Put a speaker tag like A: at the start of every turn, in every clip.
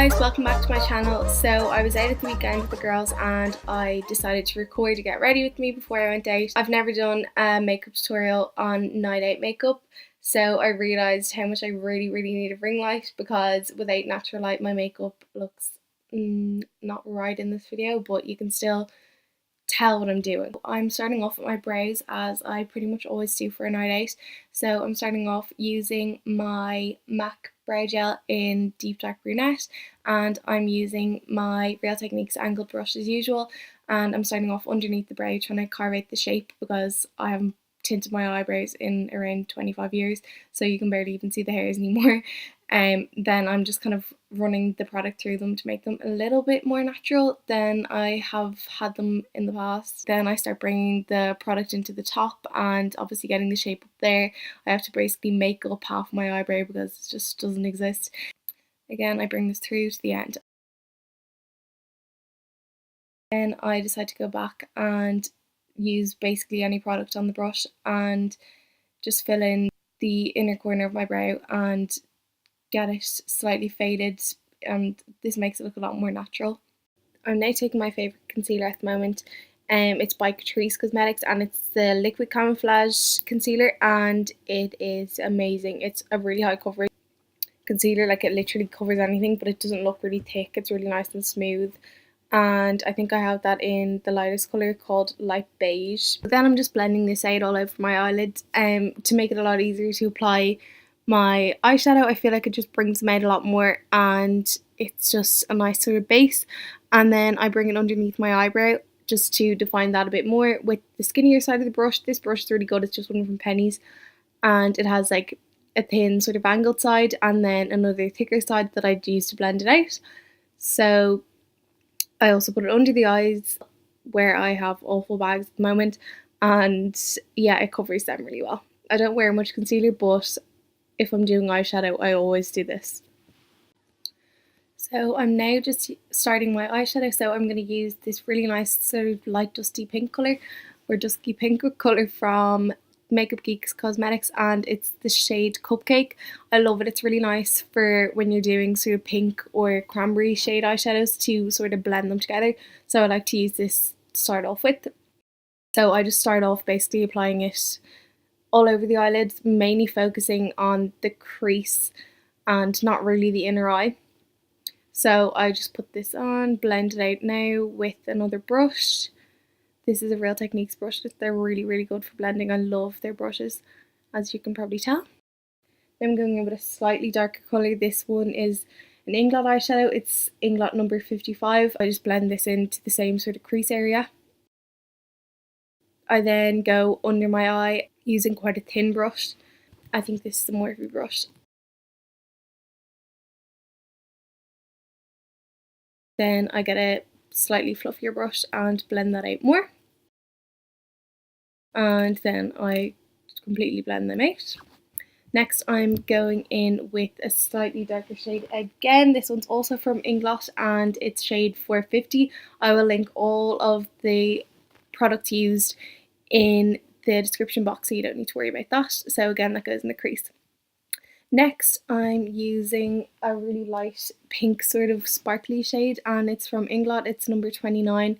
A: guys, welcome back to my channel. So I was out at the weekend with the girls and I decided to record to get ready with me before I went out. I've never done a makeup tutorial on night out makeup, so I realised how much I really need a ring light, because without natural light my makeup looks not right in this video, but you can still tell what I'm doing. I'm starting off with my brows, as I pretty much always do for a night out. So I'm starting off using my MAC brow gel in deep dark brunette, and I'm using my Real Techniques angled brush as usual, and I'm starting off underneath the brow trying to carve out the shape, because I haven't tinted my eyebrows in around 25 years, so you can barely even see the hairs anymore. Then I'm just kind of running the product through them to make them a little bit more natural than I have had them in the past. Then I start bringing the product into the top and obviously getting the shape up there. I have to basically make up half my eyebrow because it just doesn't exist. Again, I bring this through to the end. Then I decide to go back and use basically any product on the brush and just fill in the inner corner of my brow and get it slightly faded, and this makes it look a lot more natural. I'm now taking my favourite concealer at the moment. It's by Catrice Cosmetics and it's the Liquid Camouflage Concealer, and it is amazing. It's a really high coverage concealer, like it literally covers anything, but it doesn't look really thick. It's really nice and smooth, and I think I have that in the lightest colour called Light Beige. But then I'm just blending this out all over my eyelids to make it a lot easier to apply my eyeshadow. I feel like it just brings them out a lot more and it's just a nice sort of base. And then I bring it underneath my eyebrow just to define that a bit more with the skinnier side of the brush. This brush is really good. It's just one from Penneys, and it has like a thin sort of angled side and then another thicker side that I'd use to blend it out. So I also put it under the eyes where I have awful bags at the moment, and yeah, it covers them really well. I don't wear much concealer, but if I'm doing eyeshadow I always do this. So I'm now just starting my eyeshadow, so I'm going to use this really nice sort of light dusty pink colour, or dusky pink colour from Makeup Geek's Cosmetics, and it's the shade Cupcake. I love it. It's really nice for when you're doing sort of pink or cranberry shade eyeshadows to sort of blend them together, so I like to use this to start off with. So I just start off basically applying it all over the eyelids, mainly focusing on the crease and not really the inner eye. So I just put this on, blend it out now with another brush. This is a Real Techniques brush. They're really good for blending. I love their brushes, as you can probably tell. Then I'm going in with a slightly darker colour. This one is an Inglot eyeshadow. It's Inglot number 55. I just blend this into the same sort of crease area. I then go under my eye using quite a thin brush. I think this is the Morphe brush. Then I get a slightly fluffier brush and blend that out more. And then I completely blend them out. Next I'm going in with a slightly darker shade again. This one's also from Inglot and it's shade 450. I will link all of the products used in the description box, so you don't need to worry about that. So again, that goes in the crease. Next I'm using a really light pink sort of sparkly shade, and it's from Inglot. It's number 29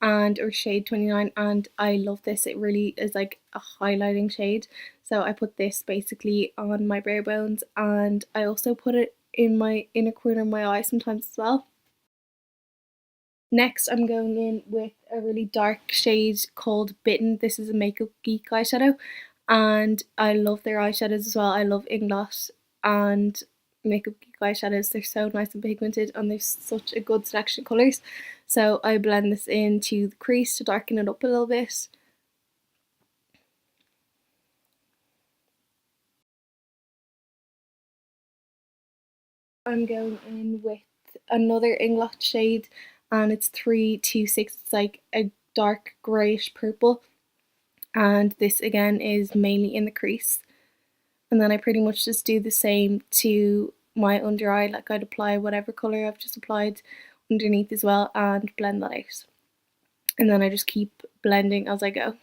A: or shade 29, and I love this. It really is like a highlighting shade. So I put this basically on my brow bones, and I also put it in my inner corner of my eye sometimes as well. Next I'm going in with a really dark shade called Bitten. This is a Makeup Geek eyeshadow, and I love their eyeshadows as well. I love Inglot and Makeup Geek eyeshadows. They're so nice and pigmented and there's such a good selection of colours. So I blend this into the crease to darken it up a little bit. I'm going in with another Inglot shade, and it's 326. It's like a dark greyish purple, and this again is mainly in the crease. And then I pretty much just do the same to my under eye, like I'd apply whatever colour I've just applied underneath as well and blend that out. And then I just keep blending as I go.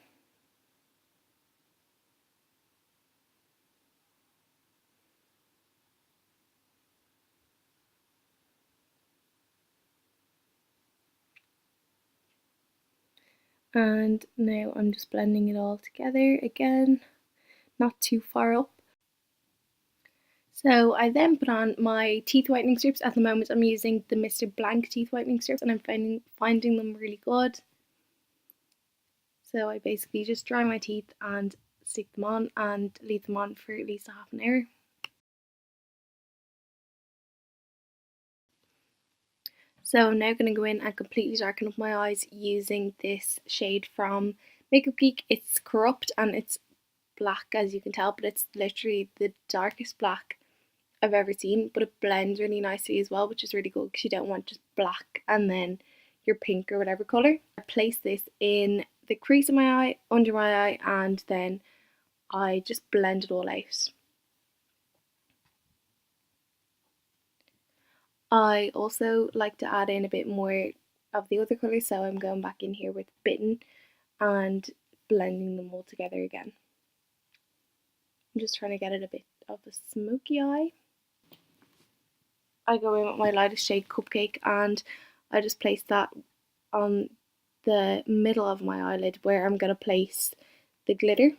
A: And now I'm just blending it all together again, not too far up. So I then put on my teeth whitening strips. At the moment I'm using the Mr.Blanc teeth whitening strips and I'm finding them really good. So I basically just dry my teeth and stick them on and leave them on for at least a half an hour. So I'm now going to go in and completely darken up my eyes using this shade from Makeup Geek. It's Corrupt and it's black, as you can tell, but it's literally the darkest black I've ever seen, but it blends really nicely as well, which is really good because you don't want just black and then your pink or whatever colour. I place this in the crease of my eye, under my eye, and then I just blend it all out. I also like to add in a bit more of the other colours, so I'm going back in here with Bitten and blending them all together again. I'm just trying to get it a bit of a smoky eye. I go in with my lightest shade Cupcake and I just place that on the middle of my eyelid where I'm going to place the glitter.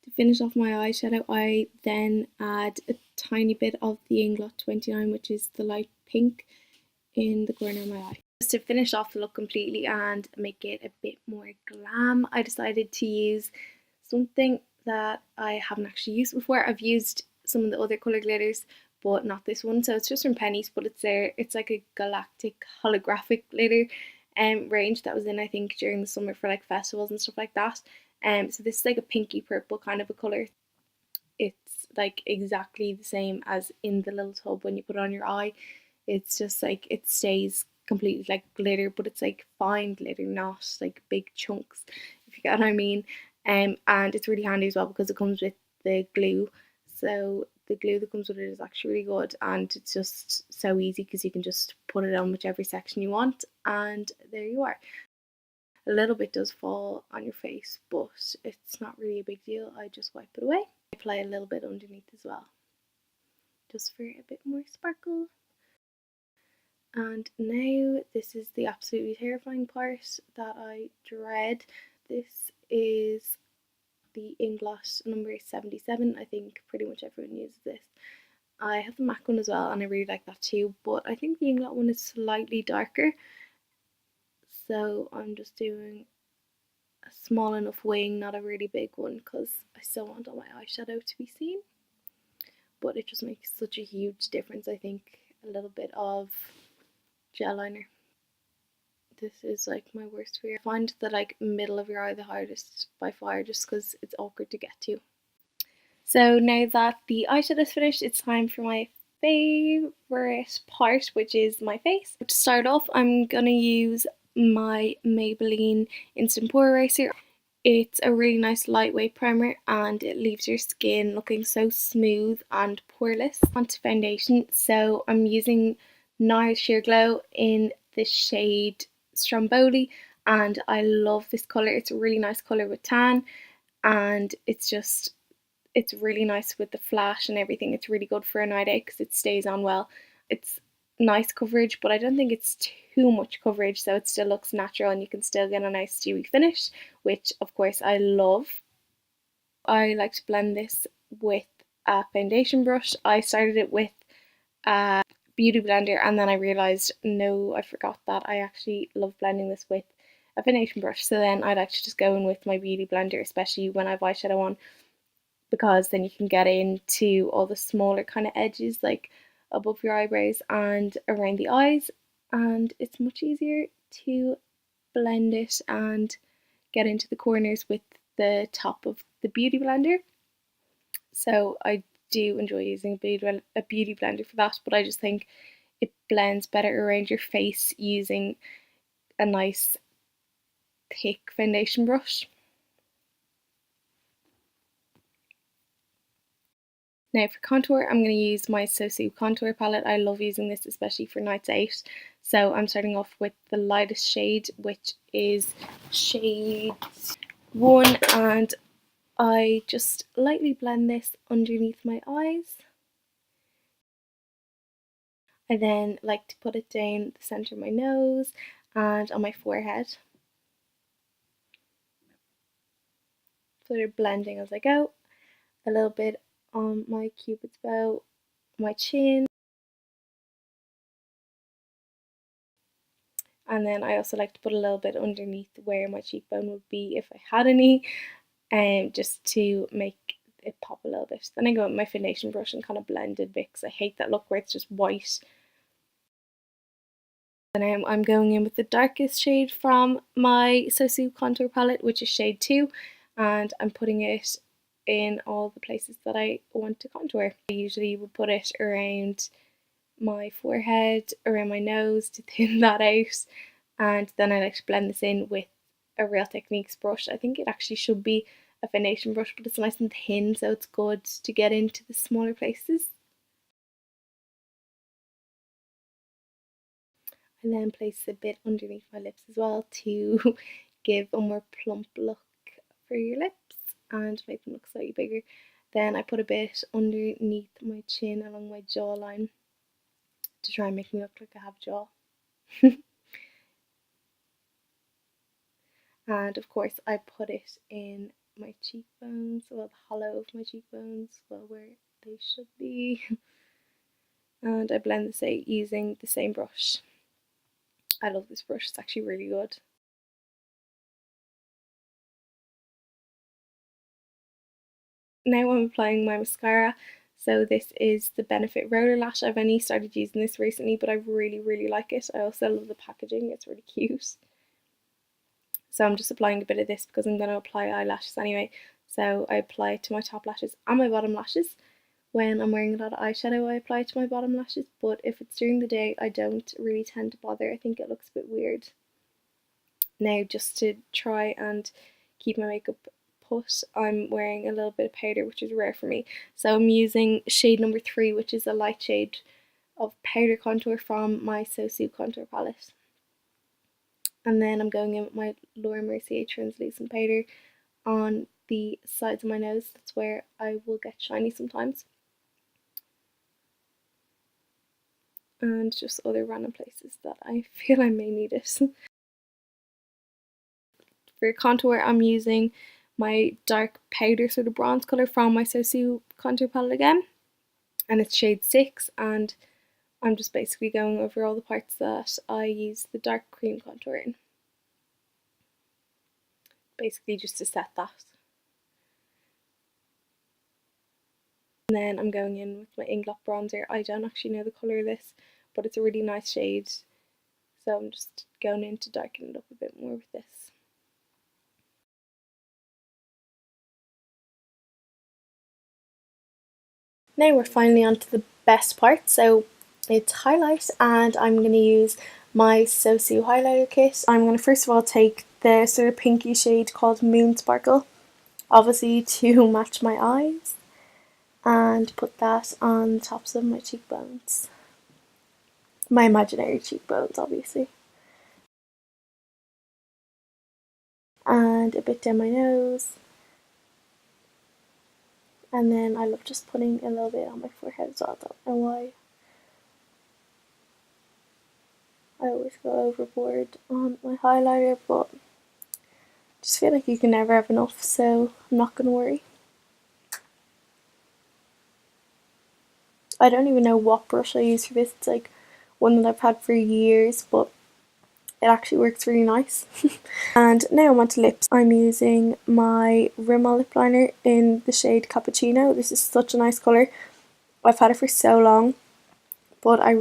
A: To finish off my eyeshadow, I then add a tiny bit of the Inglot 29, which is the light pink, in the corner of my eye. Just to finish off the look completely and make it a bit more glam, I decided to use something that I haven't actually used before. I've used some of the other colour glitters, but not this one. So it's just from Penneys, but it's like a galactic holographic glitter range that was in, I think, during the summer for like festivals and stuff like that. So this is like a pinky purple kind of a colour. It's like exactly the same as in the little tub when you put it on your eye. It's just like it stays completely like glitter, but it's like fine glitter, not like big chunks, if you get what I mean. And it's really handy as well because it comes with the glue. So the glue that comes with it is actually really good, and it's just so easy because you can just put it on whichever section you want, and there you are. A little bit does fall on your face, but it's not really a big deal. I just wipe it away. I apply a little bit underneath as well, just for a bit more sparkle. And now this is the absolutely terrifying part that I dread. This is the Inglot number 77. I think pretty much everyone uses this. I have the MAC one as well and I really like that too, but I think the Inglot one is slightly darker. So I'm just doing a small enough wing, not a really big one, because I still want all my eyeshadow to be seen. But it just makes such a huge difference, I think. A little bit of gel liner. This is like my worst fear. I find the like middle of your eye the hardest by far, just because it's awkward to get to. So now that the eyeshadow is finished, it's time for my favourite part, which is my face. To start off, I'm gonna use my Maybelline Instant Pore Eraser. It's a really nice lightweight primer and it leaves your skin looking so smooth and poreless. Onto foundation, so I'm using Nars Sheer Glow in the shade Stromboli, and I love this colour. It's a really nice colour with tan, and it's really nice with the flash and everything. It's really good for a night out because it stays on well. It's nice coverage, but I don't think it's too much coverage, so it still looks natural and you can still get a nice dewy finish, which of course I love. I like to blend this with a foundation brush. I started it with a beauty blender and then I realised no, I forgot that I actually love blending this with a foundation brush, so then I'd actually just go in with my beauty blender, especially when I have eyeshadow on, because then you can get into all the smaller kind of edges like above your eyebrows and around the eyes, and it's much easier to blend it and get into the corners with the top of the beauty blender. So I do enjoy using a beauty blender for that, but I just think it blends better around your face using a nice thick foundation brush. Now for contour, I'm going to use my Sosu contour palette. I love using this, especially for nights out. So I'm starting off with the lightest shade, which is shade 1, and I just lightly blend this underneath my eyes. I then like to put it down the centre of my nose and on my forehead. sort of blending as I go. A little bit on my cupid's bow, my chin, and then I also like to put a little bit underneath where my cheekbone would be if I had any, just to make it pop a little bit. Then I go with my foundation brush and kind of blend it a bit because I hate that look where it's just white. And I'm going in with the darkest shade from my Sosu contour palette, which is shade 2, and I'm putting it in all the places that I want to contour. I usually would put it around my forehead, around my nose to thin that out, and then I like to blend this in with a Real Techniques brush. I think it actually should be a foundation brush, but it's nice and thin, so it's good to get into the smaller places. And then place a bit underneath my lips as well to give a more plump look for your lips and make them look slightly bigger. Then I put a bit underneath my chin along my jawline to try and make me look like I have jaw. And of course I put it in my cheekbones, well, the hollow of my cheekbones, well, where they should be. And I blend this out using the same brush. I love this brush, it's actually really good. Now I'm applying my mascara. So this is the Benefit Roller Lash. I've only started using this recently, but I really like it. I also love the packaging, it's really cute. So I'm just applying a bit of this because I'm going to apply eyelashes anyway. So I apply it to my top lashes and my bottom lashes. When I'm wearing a lot of eyeshadow, I apply it to my bottom lashes, but if it's during the day, I don't really tend to bother. I think it looks a bit weird. Now, just to try and keep my makeup put, I'm wearing a little bit of powder, which is rare for me. So I'm using shade number 3, which is a light shade of powder contour from my Sosu contour palette. And then I'm going in with my Laura Mercier translucent powder on the sides of my nose. That's where I will get shiny sometimes. And just other random places that I feel I may need it. For contour, I'm using my dark powder sort of bronze colour from my Sosu contour palette again, and it's shade 6, and I'm just basically going over all the parts that I use the dark cream contour in, basically just to set that. And then I'm going in with my Inglot bronzer. I don't actually know the colour of this, but it's a really nice shade, so I'm just going in to darken it up a bit more with this. Now we're finally on to the best part, so it's highlight, and I'm going to use my Sosu highlighter kit. I'm going to first of all take the sort of pinky shade called Moon Sparkle, obviously to match my eyes, and put that on the tops of my cheekbones. My imaginary cheekbones, obviously. And a bit down my nose. And then I love just putting a little bit on my forehead as well. I don't know why. I always go overboard on my highlighter, but I just feel like you can never have enough, so I'm not going to worry. I don't even know what brush I use for this. It's like one that I've had for years, but it actually works really nice. And now I'm on to lips. I'm using my Rimmel lip liner in the shade Cappuccino. This is such a nice colour. I've had it for so long, but I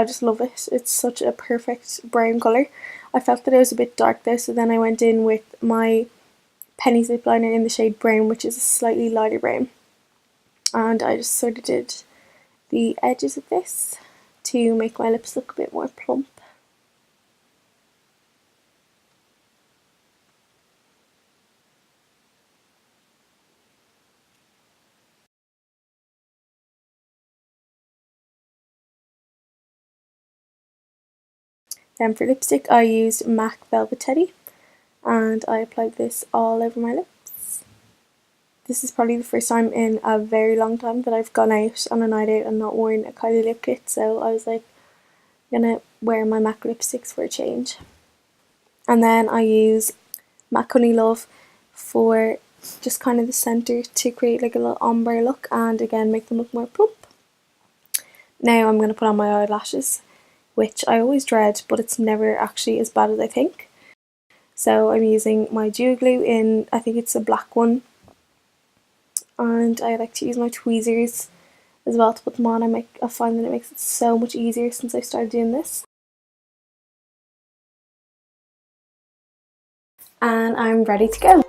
A: just love it. It's such a perfect brown colour. I felt that it was a bit dark though, so then I went in with my Penneys lip liner in the shade Brown, which is a slightly lighter brown. And I just sort of did the edges of this to make my lips look a bit more plump. Then for lipstick I used MAC Velvet Teddy, and I applied this all over my lips. This is probably the first time in a very long time that I've gone out on a night out and not worn a Kylie lip kit, so I was like, I'm gonna wear my MAC lipsticks for a change. And then I use MAC Honey Love for just kind of the centre to create like a little ombre look, and again make them look more plump. Now I'm going to put on my eyelashes, which I always dread, but it's never actually as bad as I think. So I'm using my Duo Glue in, I think it's a black one, and I like to use my tweezers as well to put them on. I find that it makes it so much easier since I started doing this. And I'm ready to go.